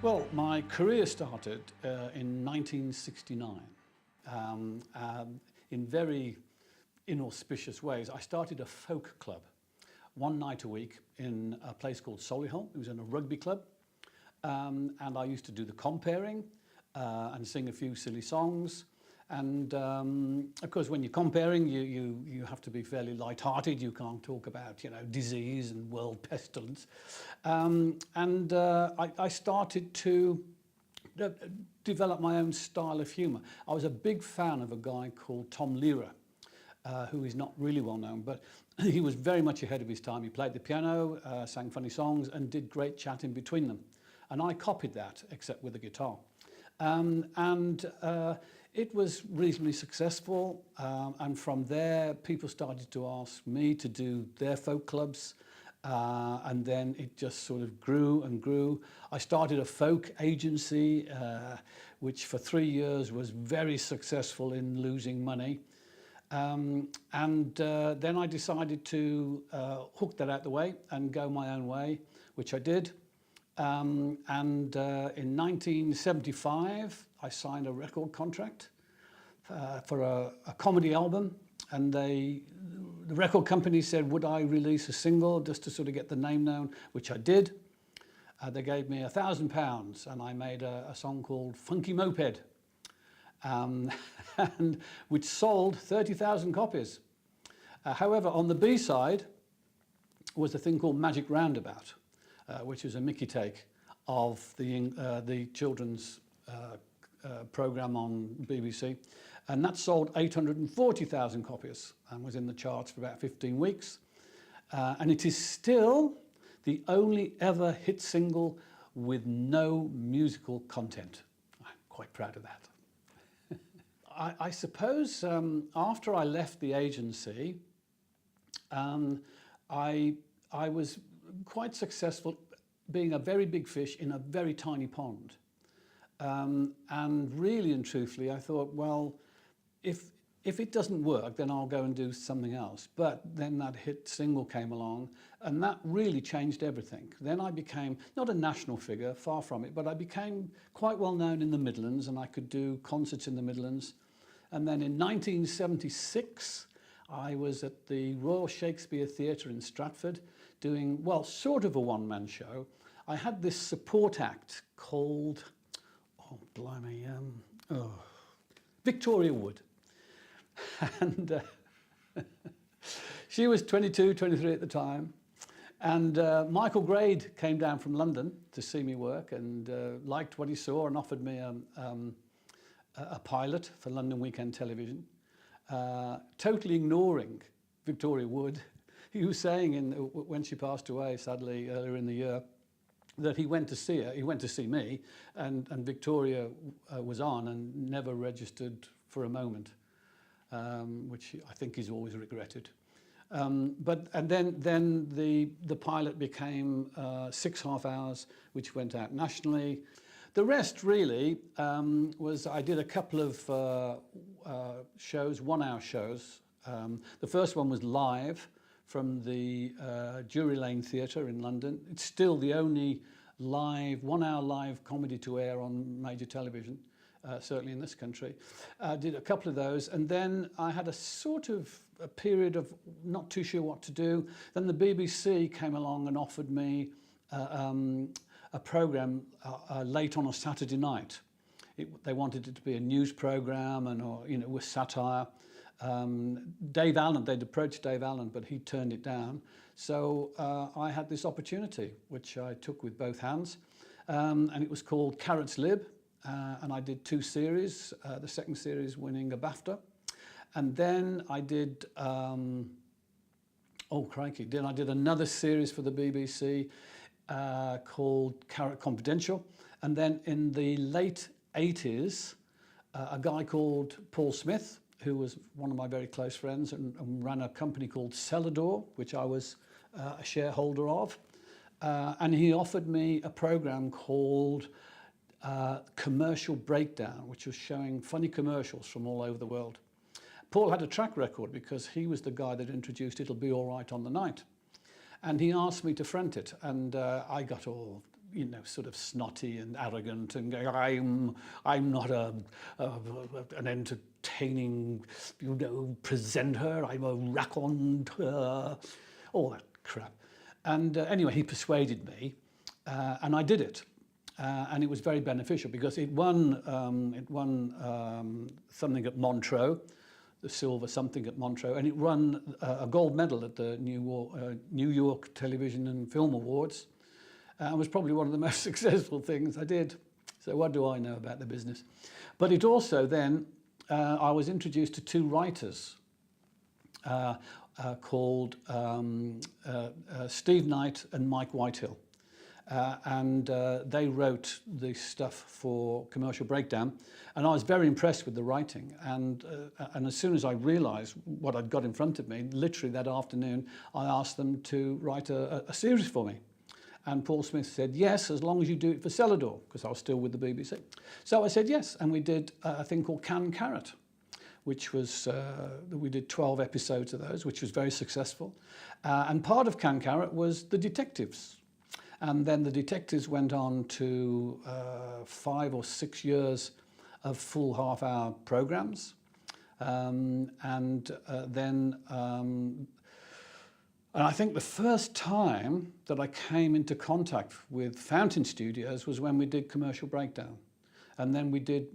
Well, my career started in 1969 in very inauspicious ways. I started a folk club one night a week in a place called Solihull. It was in a rugby club, and I used to do the comparing and sing a few silly songs. And of course, when you're comparing, you have to be fairly light-hearted. You can't talk about, disease and world pestilence. I started to develop my own style of humour. I was a big fan of a guy called Tom Lehrer, who is not really well known, but he was very much ahead of his time. He played the piano, sang funny songs, and did great chatting between them. And I copied that, except with the guitar. It was reasonably successful, and from there people started to ask me to do their folk clubs, and then it just sort of grew and grew. I started a folk agency which for 3 years was very successful in losing money, then I decided to hook that out the way and go my own way, which I did. In 1975, I signed a record contract for a comedy album, and the record company said, would I release a single just to sort of get the name known, which I did. They gave me £1,000, and I made a song called Funky Moped, and which sold 30,000 copies. However, on the B-side was a thing called Magic Roundabout, which is a Mickey take of the children's programme on BBC, and that sold 840,000 copies and was in the charts for about 15 weeks. And it is still the only ever hit single with no musical content. I'm quite proud of that. I suppose after I left the agency, I was quite successful being a very big fish in a very tiny pond. And really and truthfully, I thought, well, if it doesn't work, then I'll go and do something else. But then that hit single came along, and that really changed everything. Then I became not a national figure, far from it, but I became quite well known in the Midlands, and I could do concerts in the Midlands. And then in 1976, I was at the Royal Shakespeare Theatre in Stratford doing, well, sort of a one-man show. I had this support act called, oh, blimey, Victoria Wood. And she was 22, 23 at the time. And Michael Grade came down from London to see me work and liked what he saw and offered me a pilot for London Weekend Television, totally ignoring Victoria Wood. He was saying when she passed away, sadly, earlier in the year, that he went to see her, he went to see me, and Victoria was on and never registered for a moment, which I think he's always regretted. Then the pilot became 6 half hours, which went out nationally. The rest really was I did a couple of shows, 1-hour shows. The first one was live from the Drury Lane Theatre in London. It's still the only live, 1-hour live comedy to air on major television, certainly in this country. I did a couple of those, and then I had a sort of a period of not too sure what to do. Then the BBC came along and offered me a programme late on a Saturday night. They wanted it to be a news programme and with satire. Dave Allen, they'd approached Dave Allen, but he turned it down. So I had this opportunity, which I took with both hands, and it was called Carrott's Lib, and I did 2 series, the second series winning a BAFTA. And then I did, oh crikey, then I did another series for the BBC called Carrott Confidential. And then in the late 80s, a guy called Paul Smith, who was one of my very close friends and ran a company called Selador, which I was a shareholder of. And he offered me a program called Commercial Breakdown, which was showing funny commercials from all over the world. Paul had a track record because he was the guy that introduced It'll Be All Right on the Night. And he asked me to front it, and I got all you know, sort of snotty and arrogant and going, I'm not an entertaining, you know, presenter. I'm a raconteur, all that crap. And anyway, he persuaded me, and I did it. And it was very beneficial because it won something at Montreux, the silver something at Montreux, and it won a gold medal at the New York Television and Film Awards. It was probably one of the most successful things I did. So what do I know about the business? But it also then, I was introduced to two writers called Steve Knight and Mike Whitehill. They wrote the stuff for Commercial Breakdown, and I was very impressed with the writing. And as soon as I realised what I'd got in front of me, literally that afternoon, I asked them to write a series for me. And Paul Smith said, yes, as long as you do it for Celador, because I was still with the BBC. So I said yes, and we did a thing called Carrott, which was, we did 12 episodes of those, which was very successful. And part of Carrott was the detectives. And then the detectives went on to 5 or 6 years of full half-hour programmes. And I think the first time that I came into contact with Fountain Studios was when we did Commercial Breakdown. And then we did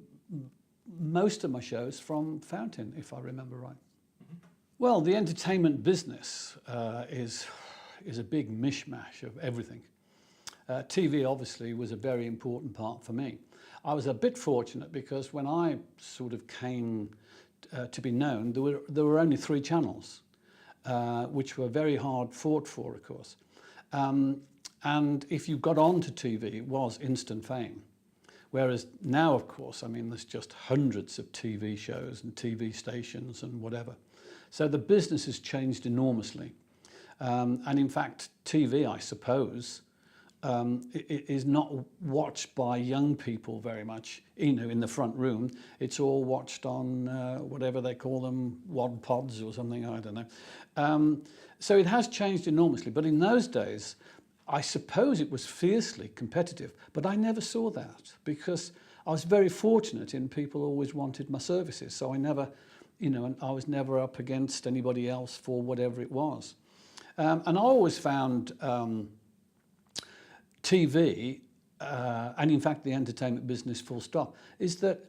most of my shows from Fountain, if I remember right. Mm-hmm. Well, the entertainment business is a big mishmash of everything. TV obviously was a very important part for me. I was a bit fortunate because when I sort of came to be known, there were only 3 channels, which were very hard fought for, of course. And if you got onto TV, it was instant fame. Whereas now, of course, I mean, there's just hundreds of TV shows and TV stations and whatever. So the business has changed enormously. And in fact, TV, I suppose, is not watched by young people very much, you know, in the front room. It's all watched on whatever they call them, WOD pods or something, I don't know. So it has changed enormously. But in those days, I suppose it was fiercely competitive, but I never saw that because I was very fortunate in people always wanted my services. So I never, you know, and I was never up against anybody else for whatever it was. And I always found TV, and in fact the entertainment business full stop, is that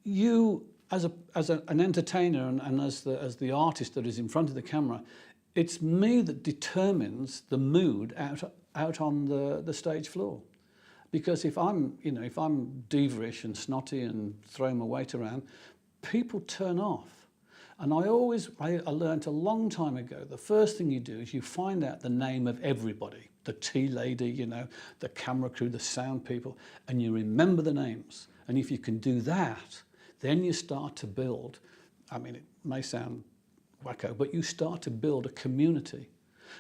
you as an entertainer and as the artist that is in front of the camera, it's me that determines the mood out on the stage floor. Because if I'm diva-ish and snotty and throwing my weight around, people turn off. And I learned a long time ago, the first thing you do is you find out the name of everybody, the tea lady, you know, the camera crew, the sound people, and you remember the names. And if you can do that, then you start to build, I mean, it may sound wacko, but you start to build a community,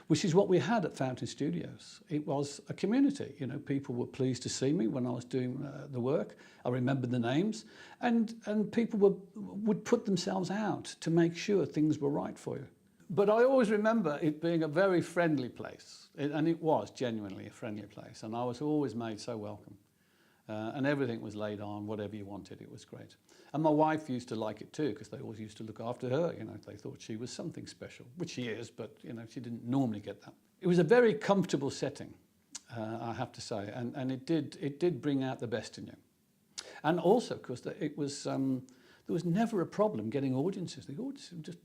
which is what we had at Fountain Studios. It was a community, you know, people were pleased to see me when I was doing the work. I remembered the names, and people would put themselves out to make sure things were right for you. But I always remember it being a very friendly place, and it was genuinely a friendly place, and I was always made so welcome. And everything was laid on, whatever you wanted, it was great. And my wife used to like it too, because they always used to look after her, you know, they thought she was something special, which she is, but, you know, she didn't normally get that. It was a very comfortable setting, I have to say, and it did bring out the best in you. And also, of course, it was, there was never a problem getting audiences. The audiences were just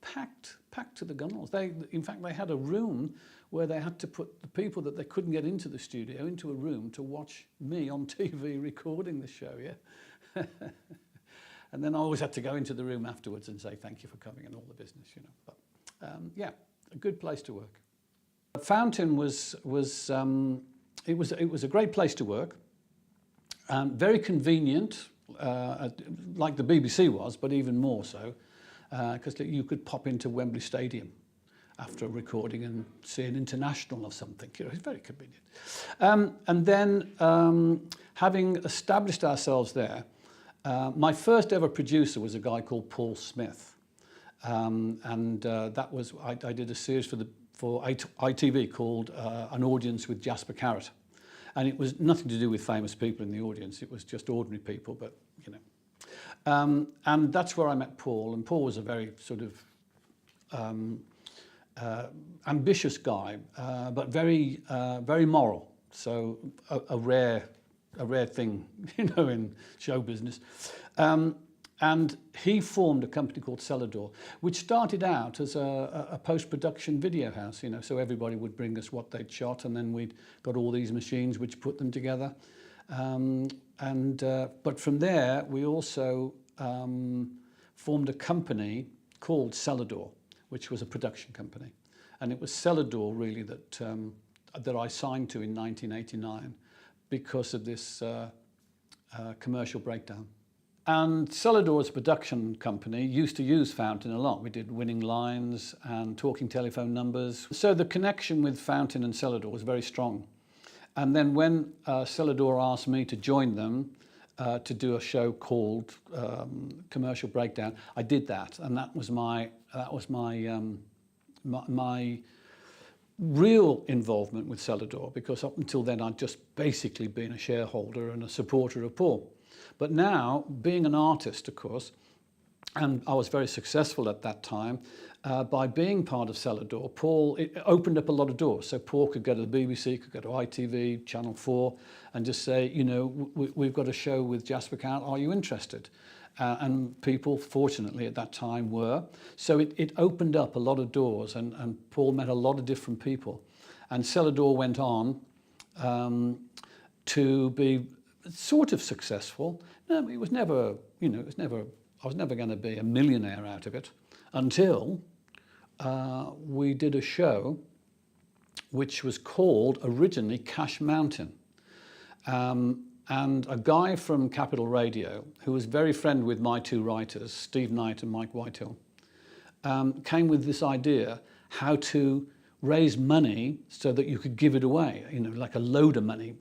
packed to the gunwales. In fact, they had a room where they had to put the people that they couldn't get into the studio into a room to watch me on TV recording the show, yeah. And then I always had to go into the room afterwards and say thank you for coming and all the business, you know. But yeah, a good place to work. Fountain was a great place to work, very convenient, like the BBC was, but even more so, because you could pop into Wembley Stadium after a recording and see an international or something. You know, it's very convenient. And then, having established ourselves there, my first ever producer was a guy called Paul Smith. That was, I did a series for ITV called An Audience with Jasper Carrott. And it was nothing to do with famous people in the audience. It was just ordinary people, but, you know. And that's where I met Paul. And Paul was a very sort of ambitious guy, but very, very moral. So a rare thing, you know, in show business. And he formed a company called Celador, which started out as a post-production video house, you know, so everybody would bring us what they'd shot, and then we'd got all these machines which put them together. But from there, we also formed a company called Celador, which was a production company. And it was Celador, really, that I signed to in 1989 because of this commercial breakdown. And Celador's production company used to use Fountain a lot. We did winning lines and talking telephone numbers. So the connection with Fountain and Celador was very strong. And then when Celador asked me to join them to do a show called Commercial Breakdown, I did that, and that was my real involvement with Celador, because up until then I'd just basically been a shareholder and a supporter of Paul. But now, being an artist, of course, and I was very successful at that time, by being part of Celador, it opened up a lot of doors. So Paul could go to the BBC, could go to ITV, Channel 4, and just say, you know, we've got a show with Jasper Carrott, are you interested? And people, fortunately, at that time were. So it opened up a lot of doors, and Paul met a lot of different people. And Celador went on to be sort of successful. No, it was never, you know, I was never going to be a millionaire out of it until we did a show which was called originally Cash Mountain. And a guy from Capital Radio, who was very friendly with my two writers, Steve Knight and Mike Whitehill, came with this idea how to raise money so that you could give it away, you know, like a load of money,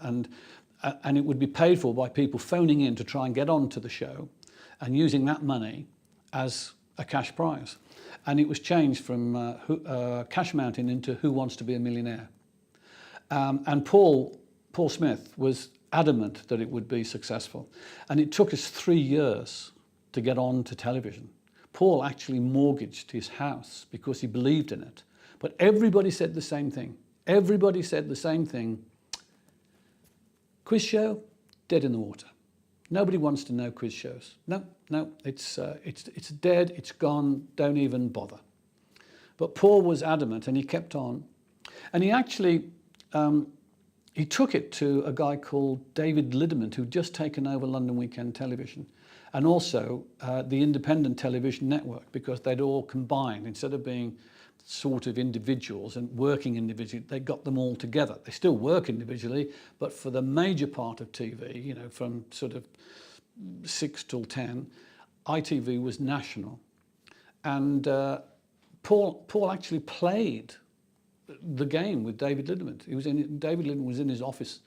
and it would be paid for by people phoning in to try and get onto the show and using that money as a cash prize. And it was changed from Cash Mountain into Who Wants to Be a Millionaire. And Paul Smith was adamant that it would be successful. And it took us 3 years to get on to television. Paul actually mortgaged his house because he believed in it. But everybody said the same thing. Everybody said the same thing. Quiz show, dead in the water. Nobody wants to know quiz shows. No, it's dead, it's gone, don't even bother. But Paul was adamant, and he kept on. And he actually, he took it to a guy called David Lidderman, who'd just taken over London Weekend Television, and also the Independent Television Network, because they'd all combined. Instead of being sort of individuals and working individually, they got them all together. They still work individually, but for the major part of TV, you know, from sort of 6 till 10, ITV was national. And Paul actually played the game with David Lidderman. David Lidderman was in his office,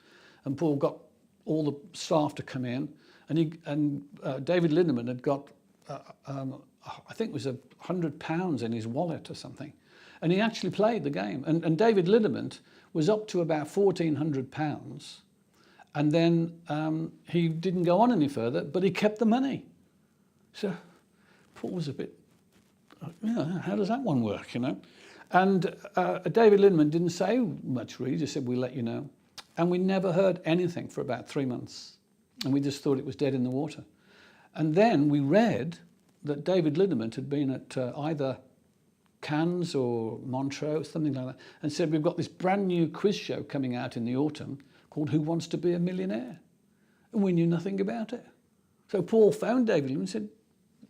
and Paul got all the staff to come in, and David Lidderman had got, I think it was £100 in his wallet or something. And he actually played the game. And David Lidderman was up to about £1,400. And then he didn't go on any further, but he kept the money. So Paul was a bit, yeah, how does that one work, you know? And David Lidderman didn't say much really, just said, we'll let you know. And we never heard anything for about 3 months. And we just thought it was dead in the water. And then we read that David Lidderman had been at either Cannes or Montreux, something like that, and said, we've got this brand new quiz show coming out in the autumn called Who Wants to Be a Millionaire? And we knew nothing about it. So Paul phoned David and said,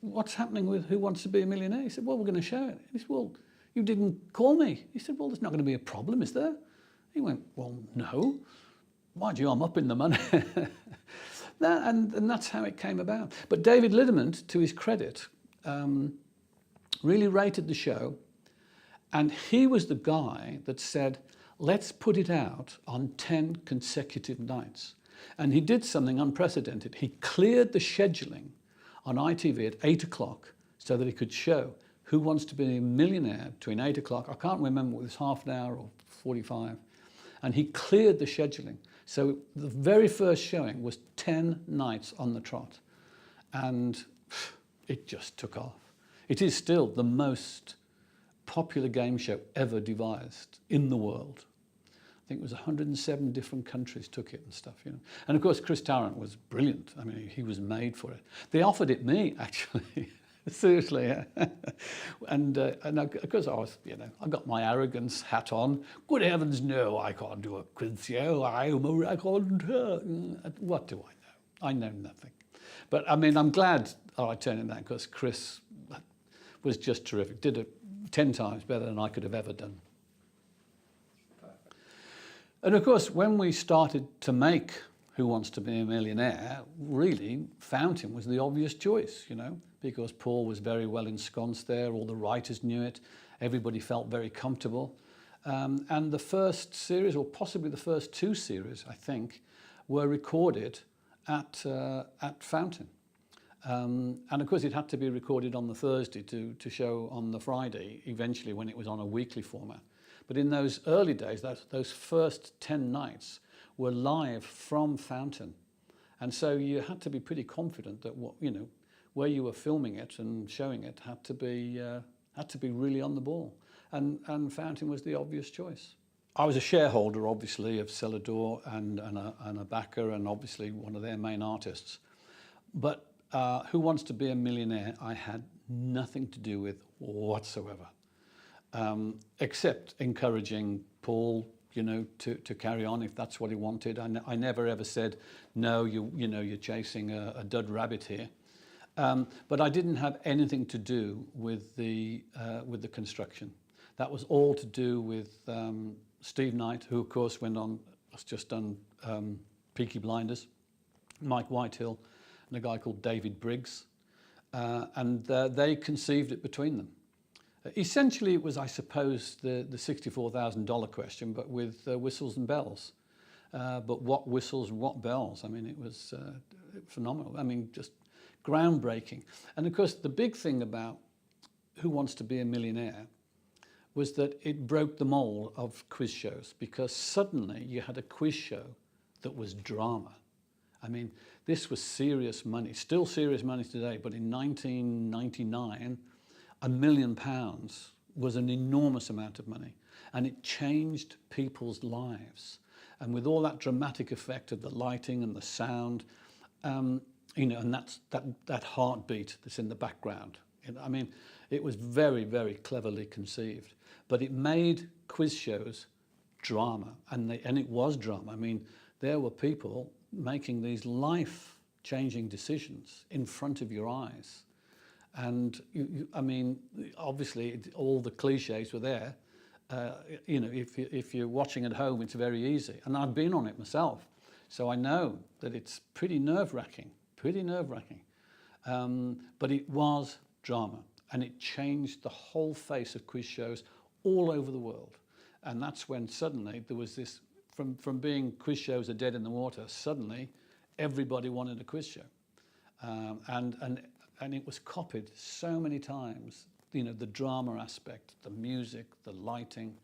what's happening with Who Wants to Be a Millionaire? He said, well, we're going to show it. He said, well, you didn't call me. He said, well, there's not going to be a problem, is there? He went, well, no. Mind you, I'm up in the money. And that's how it came about. But David Lidderman, to his credit, really rated the show, and he was the guy that said, let's put it out on 10 consecutive nights. And he did something unprecedented. He cleared the scheduling on ITV at 8 o'clock so that he could show Who Wants to Be a Millionaire between 8 o'clock. I can't remember whether it was half an hour or 45. And he cleared the scheduling. So the very first showing was 10 nights on the trot. And it just took off. It is still the most popular game show ever devised in the world. I think it was 107 different countries took it and stuff, you know. And of course, Chris Tarrant was brilliant. I mean, he was made for it. They offered it me, actually. Seriously, yeah. and of course I was, you know, I got my arrogance hat on. Good heavens, no, I can't do a quiz show. I am a raconteur. What do I know? I know nothing. But I mean, I'm glad I turned in that because Chris was just terrific. Did it 10 times better than I could have ever done. Perfect. And of course, when we started to make Who Wants to Be a Millionaire, really, Fountain was the obvious choice, you know, because Paul was very well ensconced there, all the writers knew it, everybody felt very comfortable. And the first series, or possibly the first 2 series, I think, were recorded at Fountain. And of course it had to be recorded on the Thursday to show on the Friday, eventually when it was on a weekly format. But in those early days, those first 10 nights were live from Fountain. And so you had to be pretty confident that, you know, where you were filming it and showing it had to be really on the ball. And Fountain was the obvious choice. I was a shareholder, obviously, of Celador and a backer, and obviously one of their main artists. But Who Wants to Be a Millionaire, I had nothing to do with whatsoever, except encouraging Paul, you know, to carry on if that's what he wanted. I never ever said, no, you know, you're chasing a dud rabbit here. But I didn't have anything to do with the construction. That was all to do with Steve Knight, who of course has just done Peaky Blinders, Mike Whitehill, and a guy called David Briggs, and they conceived it between them. Essentially, it was, I suppose, the $64,000 question, but with whistles and bells. But what whistles and what bells? I mean, it was phenomenal. I mean, just groundbreaking. And of course, the big thing about Who Wants to Be a Millionaire was that it broke the mold of quiz shows, because suddenly you had a quiz show that was drama. I mean, this was serious money, still serious money today, but in 1999, £1 million was an enormous amount of money, and it changed people's lives. And with all that dramatic effect of the lighting and the sound, you know, and that heartbeat that's in the background. You know, I mean, it was very, very cleverly conceived, but it made quiz shows drama, and it was drama. I mean, there were people making these life-changing decisions in front of your eyes. And, I mean, obviously, all the cliches were there. You know, if you're watching at home, it's very easy. And I've been on it myself, so I know that it's pretty nerve-wracking, but it was drama, and it changed the whole face of quiz shows all over the world. And that's when suddenly there was this, from being quiz shows are dead in the water, suddenly everybody wanted a quiz show. And it was copied so many times, you know, the drama aspect, the music, the lighting.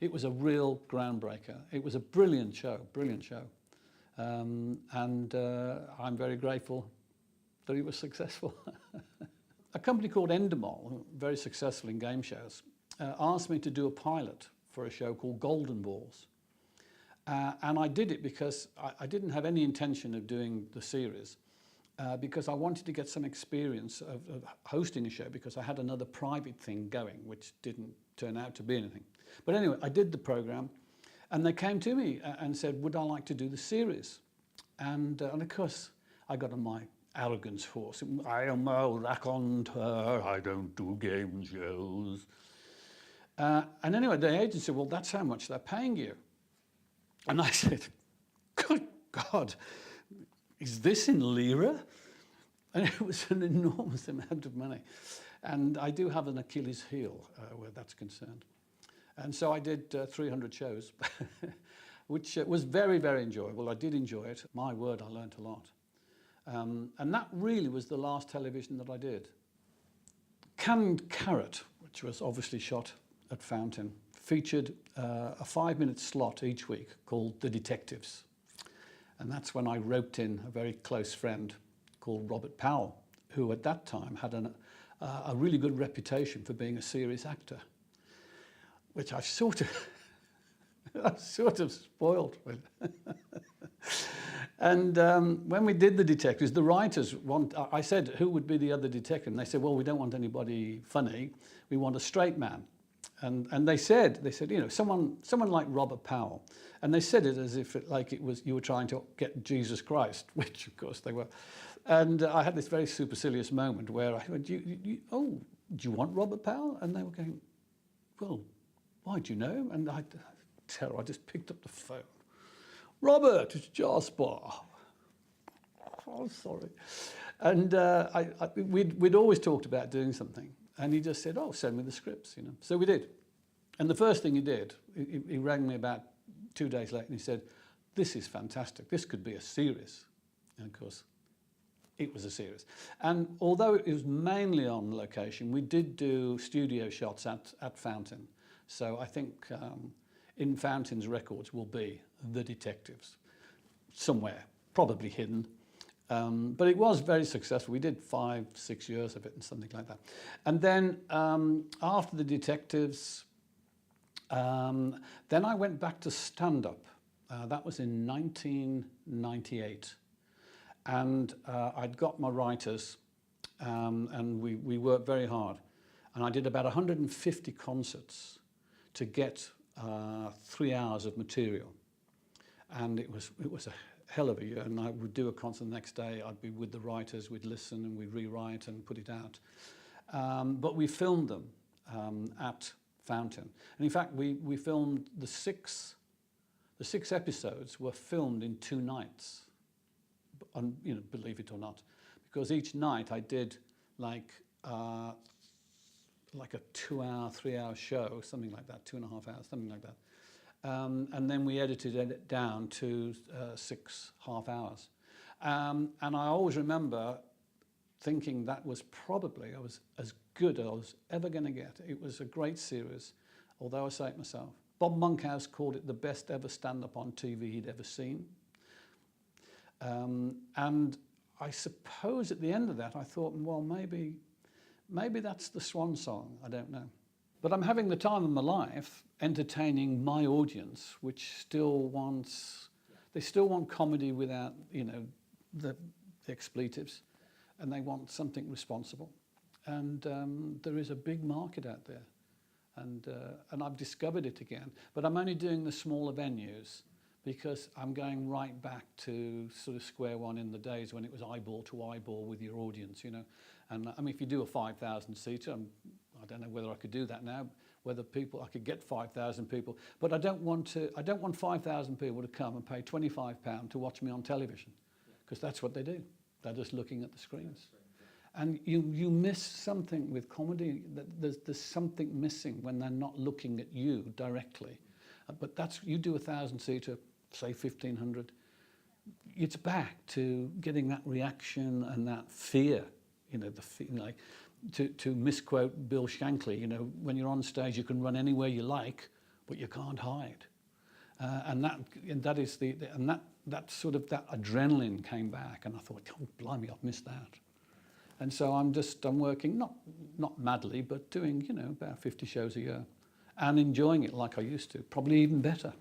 It was a real groundbreaker. It was a brilliant show, and I'm very grateful that it was successful. A company called Endemol, very successful in game shows, asked me to do a pilot for a show called Golden Balls. And I did it because I didn't have any intention of doing the series, because I wanted to get some experience of hosting a show, because I had another private thing going, which didn't turn out to be anything. But anyway, I did the program, and they came to me and said, would I like to do the series? And of course, I got on my arrogance horse. I am a raconteur, I don't do game shows. And anyway, the agent said, well, that's how much they're paying you. And I said, good God, is this in lira? And it was an enormous amount of money. And I do have an Achilles heel where that's concerned. And so I did 300 shows, which was very, very enjoyable. I did enjoy it. My word, I learned a lot. And that really was the last television that I did. Canned Carrot, which was obviously shot at Fountain, featured a 5-minute slot each week called The Detectives. And that's when I roped in a very close friend called Robert Powell, who at that time had a really good reputation for being a serious actor, which I've sort of spoiled with. And when we did The Detectives, the writers I said, who would be the other detective? And they said, well, we don't want anybody funny. We want a straight man. And they said, you know, someone like Robert Powell. And they said it as if you were trying to get Jesus Christ, which of course they were. And I had this very supercilious moment where I went, do you want Robert Powell? And they were going, well, why do you know him? And I just picked up the phone. Robert, it's Jasper. Oh, sorry. And we'd always talked about doing something. And he just said, oh, send me the scripts, you know. So we did. And the first thing he did, he rang me about 2 days later and he said, this is fantastic. This could be a series. And of course, it was a series. And although it was mainly on location, we did do studio shots at Fountain. So I think in Fountain's records will be The Detectives, somewhere, probably hidden. But it was very successful. We did 5-6 years of it and something like that. And then after The Detectives, then I went back to stand-up. That was in 1998. And I'd got my writers and we worked very hard. And I did about 150 concerts to get 3 hours of material. And it was a hell of a year. And I would do a concert the next day. I'd be with the writers, we'd listen and we'd rewrite and put it out. But we filmed them at Fountain. And in fact, we filmed the six episodes were filmed in 2 nights. And, you know, believe it or not, because each night I did like a 2-hour, 3-hour show, something like that, 2.5 hours, something like that. And then we edited it down to 6 half hours. And I always remember thinking that was probably, I was as good as I was ever going to get. It was a great series, although I say it myself. Bob Monkhouse called it the best ever stand-up on TV he'd ever seen. And I suppose at the end of that, I thought, well, maybe that's the swan song. I don't know. But I'm having the time of my life entertaining my audience, which still wants, they still want comedy without, you know, the expletives, and they want something responsible. And there is a big market out there, and I've discovered it again. But I'm only doing the smaller venues because I'm going right back to sort of square one in the days when it was eyeball to eyeball with your audience, you know. And I mean, if you do a 5,000-seater, I don't know whether I could do that now, whether I could get 5,000 people, but I don't want 5,000 people to come and pay £25 to watch me on television, because that's what they do. They're just looking at the screens. And you miss something with comedy. There's something missing when they're not looking at you directly. But you do a 1,000-seater, say 1,500, it's back to getting that reaction and that fear, you know, like to misquote Bill Shankly, you know, when you're on stage you can run anywhere you like, but you can't hide. And that sort of adrenaline came back, and I thought, oh blimey, I've missed that. And so I'm working not madly, but doing, you know, about 50 shows a year, and enjoying it like I used to, probably even better.